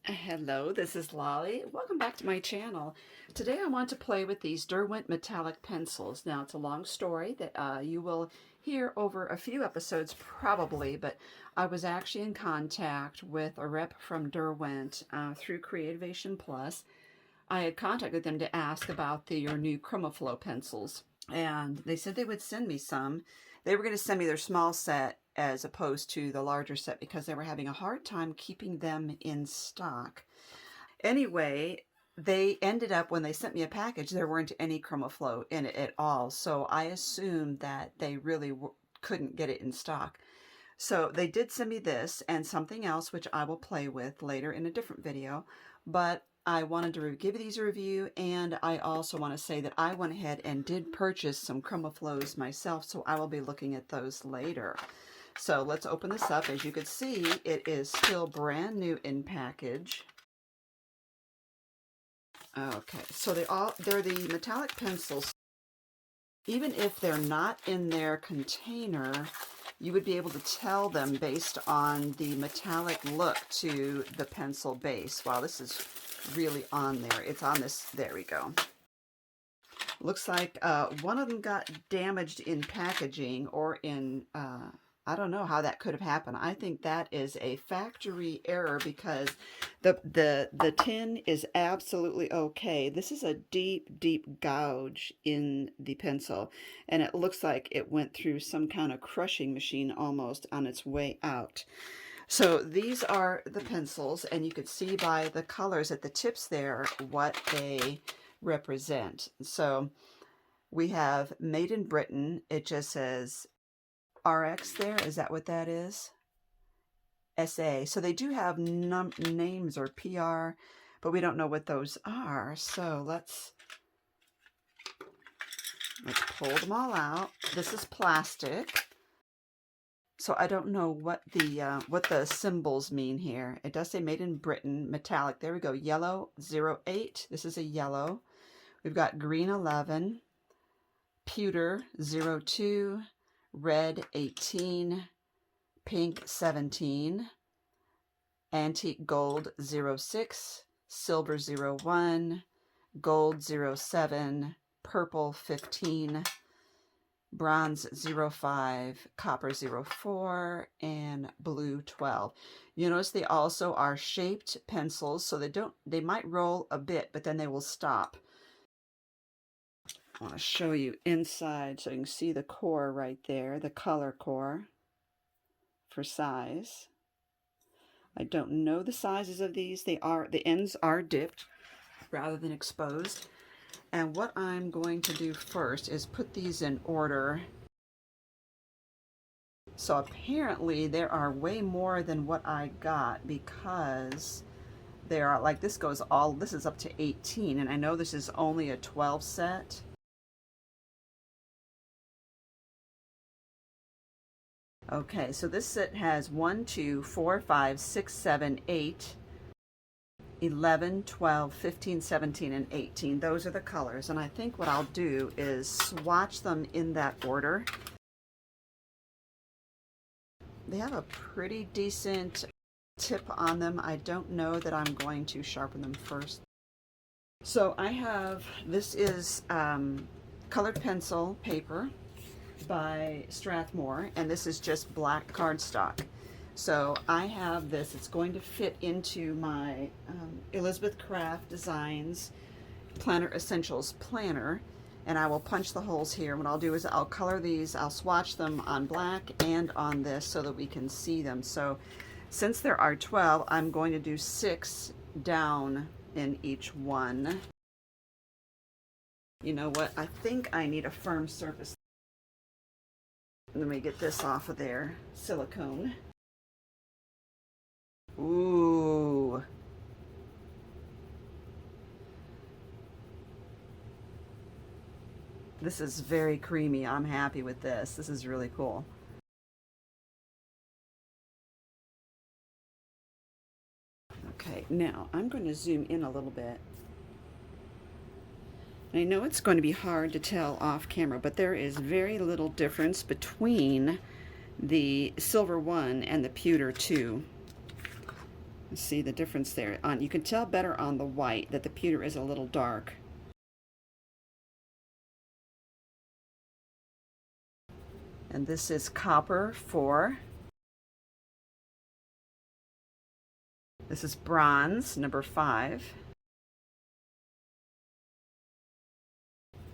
Hello, this is Lolly. Welcome back to my channel. Today I want to play with these Derwent metallic pencils. Now it's a long story that you will hear over a few episodes probably, but I was actually in contact with a rep from Derwent through Creativation Plus. I had contacted them to ask about your new ChromaFlow pencils, and they said they would send me some. They were going to send me their small set as opposed to the larger set because they were having a hard time keeping them in stock. Anyway, they ended up, when they sent me a package, there weren't any ChromaFlow in it at all. So I assumed that they really couldn't get it in stock. So they did send me this and something else, which I will play with later in a different video. But I wanted to give these a review, and I also want to say that I went ahead and did purchase some ChromaFlows myself, so I will be looking at those later. So let's open this up. As you can see, it is still brand new in package. Okay, so they're the metallic pencils. Even if they're not in their container, you would be able to tell them based on the metallic look to the pencil base. Wow, this is really on there. It's on this. There we go. Looks like one of them got damaged in packaging or in I don't know how that could have happened. I think that is a factory error because the tin is absolutely okay. This is a deep gouge in the pencil, and it looks like it went through some kind of crushing machine almost on its way out. So these are the pencils, and you can see by the colors at the tips there what they represent. So we have Made in Britain. It just says RX there. Is that what that is? SA. So they do have names or PR, but we don't know what those are. So let's pull them all out. This is plastic. So I don't know what the symbols mean here. It does say Made in Britain, metallic. There we go. Yellow 08. This is a yellow. We've got green 11, pewter 02, red 18, pink 17, antique gold 06, silver 01, gold 07, purple 15, bronze 05, copper 04, and blue 12. You notice they also are shaped pencils, so they might roll a bit, but then they will stop. I want to show you inside so you can see the core right there, the color core for size. I don't know the sizes of these. The ends are dipped rather than exposed. And what I'm going to do first is put these in order. So apparently there are way more than what I got because there are, like, this is up to 18, and I know this is only a 12 set. Okay, so this set has 1, 2, 4, 5, 6, 7, 8, 11, 12, 15, 17, and 18. Those are the colors, and I think what I'll do is swatch them in that order. They have a pretty decent tip on them. I don't know that I'm going to sharpen them first. So I have, this is colored pencil paper by Strathmore, and this is just black cardstock. So I have this. It's going to fit into my Elizabeth Craft Designs Planner Essentials planner, and I will punch the holes here. What I'll do is I'll color these. I'll swatch them on black and on this so that we can see them. So since there are 12, I'm going to do 6 down in each one. You know what? I think I need a firm surface. Let me get this off of there. Silicone. Ooh. This is very creamy. I'm happy with this. This is really cool. Okay, now I'm going to zoom in a little bit. I know it's going to be hard to tell off camera, but there is very little difference between the silver 1 and the pewter 2. See the difference there. You can tell better on the white that the pewter is a little dark. And this is copper 4. This is bronze, number 5.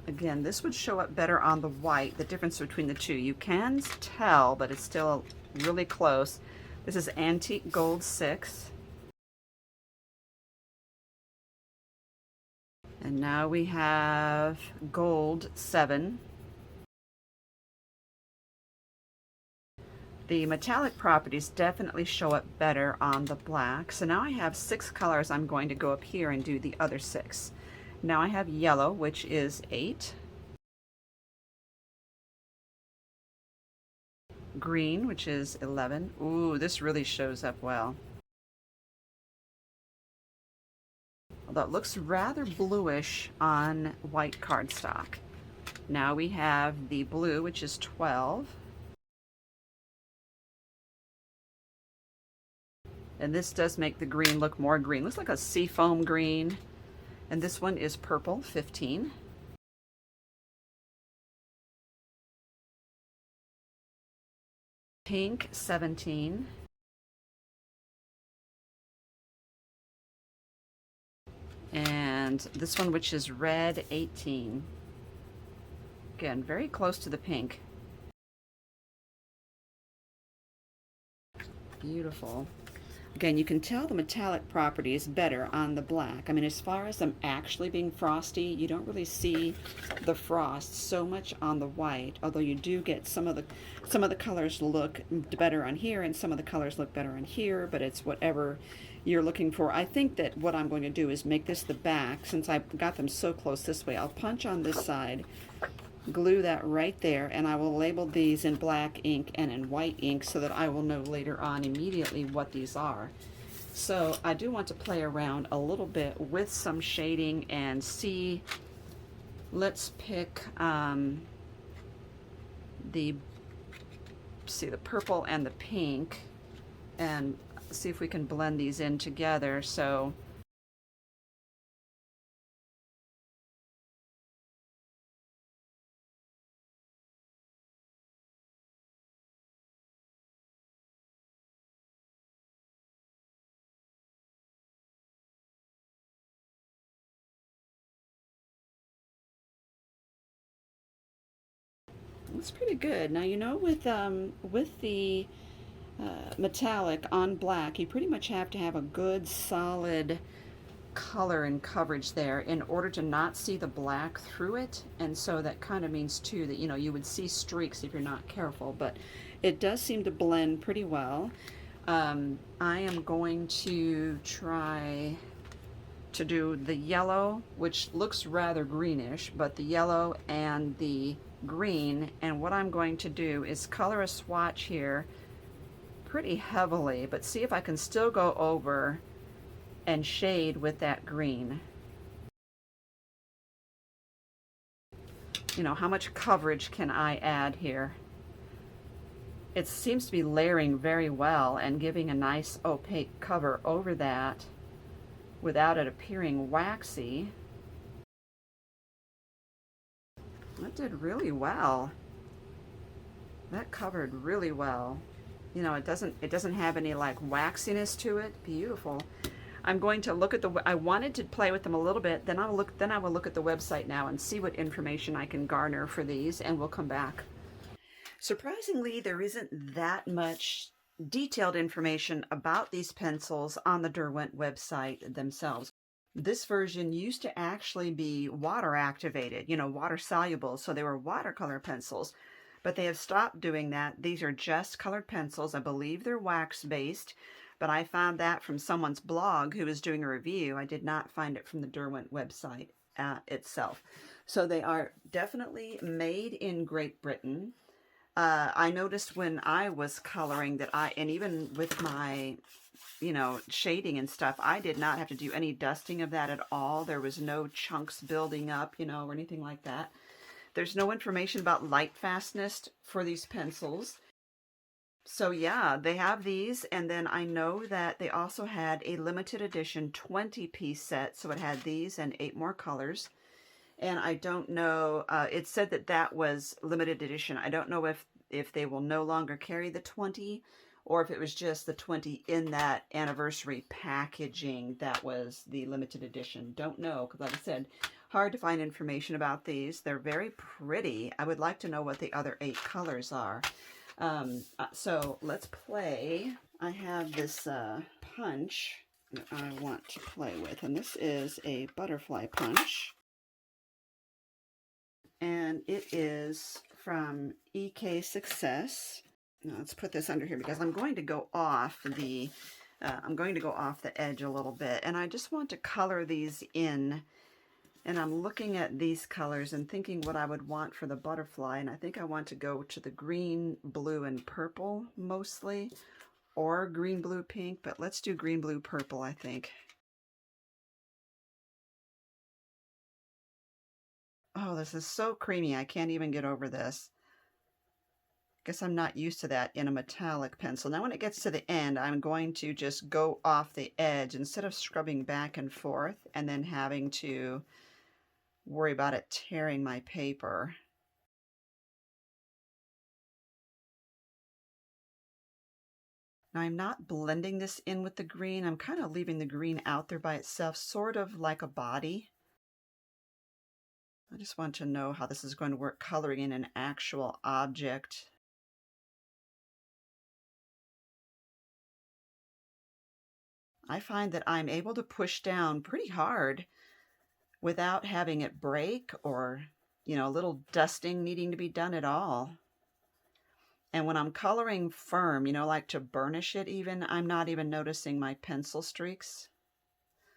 Again, this would show up better on the white, the difference between the two. You can tell, but it's still really close. This is antique gold 6. And now we have gold 7. The metallic properties definitely show up better on the black. So now I have 6 colors. I'm going to go up here and do the other 6. Now I have yellow, which is 8. Green, which is 11. Ooh, this really shows up well. Although it looks rather bluish on white cardstock. Now we have the blue, which is 12. And this does make the green look more green. Looks like a seafoam green. And this one is purple, 15. Pink, 17. And this one, which is red, 18. Again, very close to the pink. Beautiful. Again, you can tell the metallic property is better on the black. I mean, as far as them actually being frosty, you don't really see the frost so much on the white, although you do get some of the colors look better on here and some of the colors look better on here, but it's whatever you're looking for. I think that what I'm going to do is make this the back. Since I've got them so close this way, I'll punch on this side, glue that right there, and I will label these in black ink and in white ink so that I will know later on immediately what these are. So I do want to play around a little bit with some shading and see. Let's pick the purple and the pink and see if we can blend these in together. So it's pretty good. Now, you know, with the metallic on black, you pretty much have to have a good solid color and coverage there in order to not see the black through it. And so that kind of means too that, you know, you would see streaks if you're not careful, but it does seem to blend pretty well. I am going to try to do the yellow, which looks rather greenish, but the yellow and the green. And what I'm going to do is color a swatch here pretty heavily, but see if I can still go over and shade with that green. You know, how much coverage can I add here? It seems to be layering very well and giving a nice opaque cover over that without it appearing waxy. That did really well. That covered really well. You know, it doesn't have any like waxiness to it. Beautiful. I'm going to look at I wanted to play with them a little bit, then I will look at the website now and see what information I can garner for these, and we'll come back. Surprisingly, there isn't that much detailed information about these pencils on the Derwent website themselves. This version used to actually be water activated, you know, water soluble, so they were watercolor pencils, but they have stopped doing that. These are just colored pencils. I believe they're wax based, but I found that from someone's blog who was doing a review. I did not find it from the Derwent website itself. So they are definitely made in Great Britain. I noticed when I was coloring that and even with my, you know, shading and stuff, I did not have to do any dusting of that at all. There was no chunks building up, you know, or anything like that. There's no information about light fastness for these pencils. So yeah, they have these, and then I know that they also had a limited edition 20-piece set, so it had these and 8 more colors. And I don't know, it said that that was limited edition. I don't know if they will no longer carry the 20 or if it was just the 20 in that anniversary packaging that was the limited edition. Don't know, because like I said, hard to find information about these. They're very pretty. I would like to know what the other 8 colors are. So let's play. I have this punch that I want to play with, and this is a butterfly punch. And it is from EK Success. Now let's put this under here because I'm going to go off the edge a little bit, and I just want to color these in. And I'm looking at these colors and thinking what I would want for the butterfly, and I think I want to go to the green, blue, and purple mostly, or green, blue, pink, but let's do green, blue, purple, I think. Oh, this is so creamy. I can't even get over this. Guess I'm not used to that in a metallic pencil. Now when it gets to the end, I'm going to just go off the edge instead of scrubbing back and forth and then having to worry about it tearing my paper. Now I'm not blending this in with the green. I'm kind of leaving the green out there by itself, sort of like a body. I just want to know how this is going to work coloring in an actual object. I find that I'm able to push down pretty hard without having it break or, you know, a little dusting needing to be done at all. And when I'm coloring firm, you know, like to burnish it even, I'm not even noticing my pencil streaks.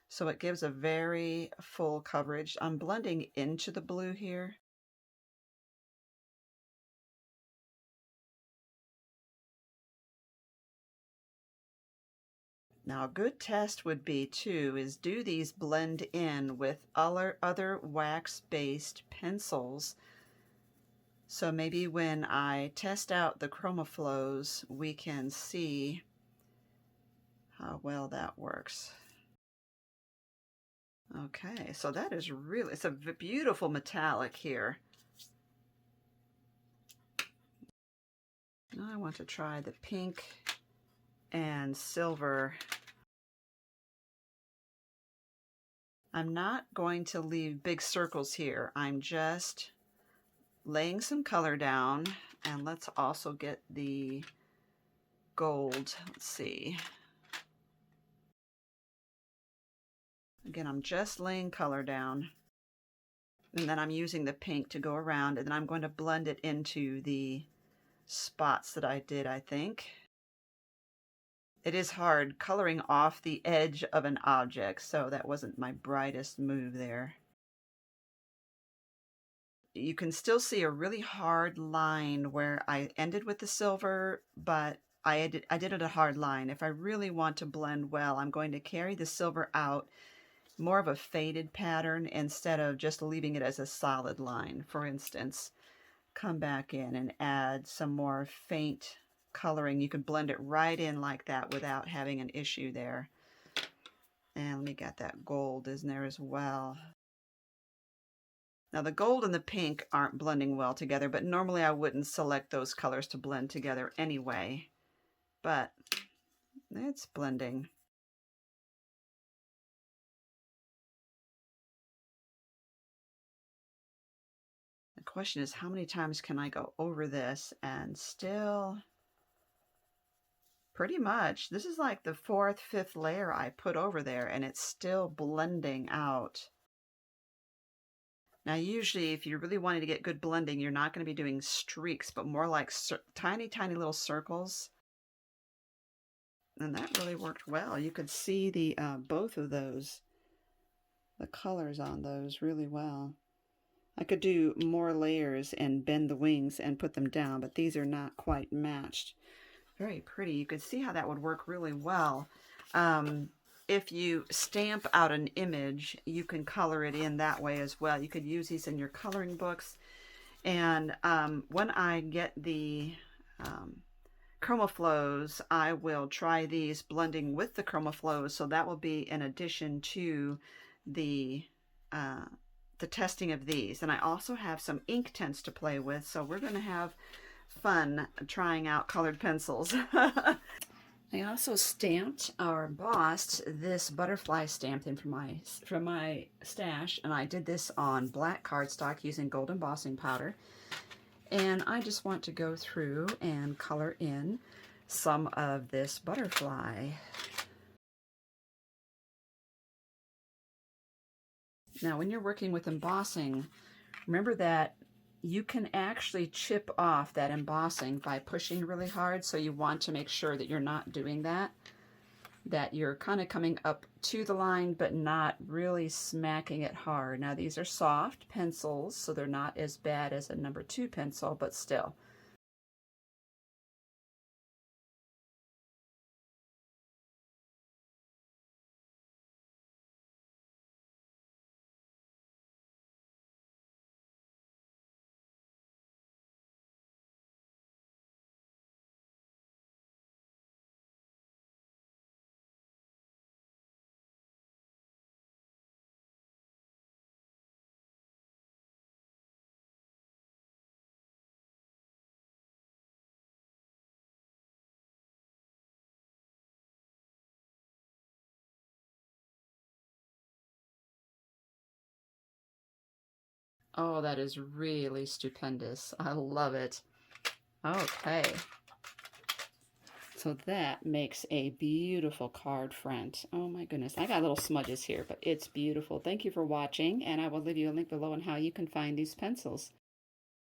So it gives a very full coverage. I'm blending into the blue here. Now a good test would be too, is do these blend in with other wax-based pencils? So maybe when I test out the ChromaFlows, we can see how well that works. Okay, so that is really, it's a beautiful metallic here. Now I want to try the pink and silver. I'm not going to leave big circles here. I'm just laying some color down, and let's also get the gold. Let's see. Again, I'm just laying color down, and then I'm using the pink to go around, and then I'm going to blend it into the spots that I did, I think. It is hard coloring off the edge of an object, so that wasn't my brightest move there. You can still see a really hard line where I ended with the silver, but I did it a hard line. If I really want to blend well, I'm going to carry the silver out, more of a faded pattern instead of just leaving it as a solid line. For instance, come back in and add some more faint coloring. You can blend it right in like that without having an issue there. And let me get that gold in there as well. Now the gold and the pink aren't blending well together, but normally I wouldn't select those colors to blend together anyway. But it's blending. The question is, how many times can I go over this and still... Pretty much. This is like the 4th, 5th layer I put over there, and it's still blending out. Now, usually, if you're really wanting to get good blending, you're not going to be doing streaks, but more like tiny, tiny little circles. And that really worked well. You could see the both of those, the colors on those really well. I could do more layers and bend the wings and put them down, but these are not quite matched. Very pretty. You could see how that would work really well. If you stamp out an image, you can color it in that way as well. You could use these in your coloring books. And when I get the ChromaFlows, I will try these blending with the ChromaFlows, so that will be in addition to the testing of these. And I also have some ink tints to play with, so we're going to have fun trying out colored pencils. I also stamped or embossed this butterfly stamp thing from my stash, and I did this on black cardstock using gold embossing powder. And I just want to go through and color in some of this butterfly. Now, when you're working with embossing, remember that you can actually chip off that embossing by pushing really hard, so you want to make sure that you're not doing that, that you're kind of coming up to the line but not really smacking it hard. Now, these are soft pencils, so they're not as bad as a number 2 pencil, but still. Oh, that is really stupendous. I love it. Okay. So that makes a beautiful card front. Oh my goodness. I got little smudges here, but it's beautiful. Thank you for watching, and I will leave you a link below on how you can find these pencils.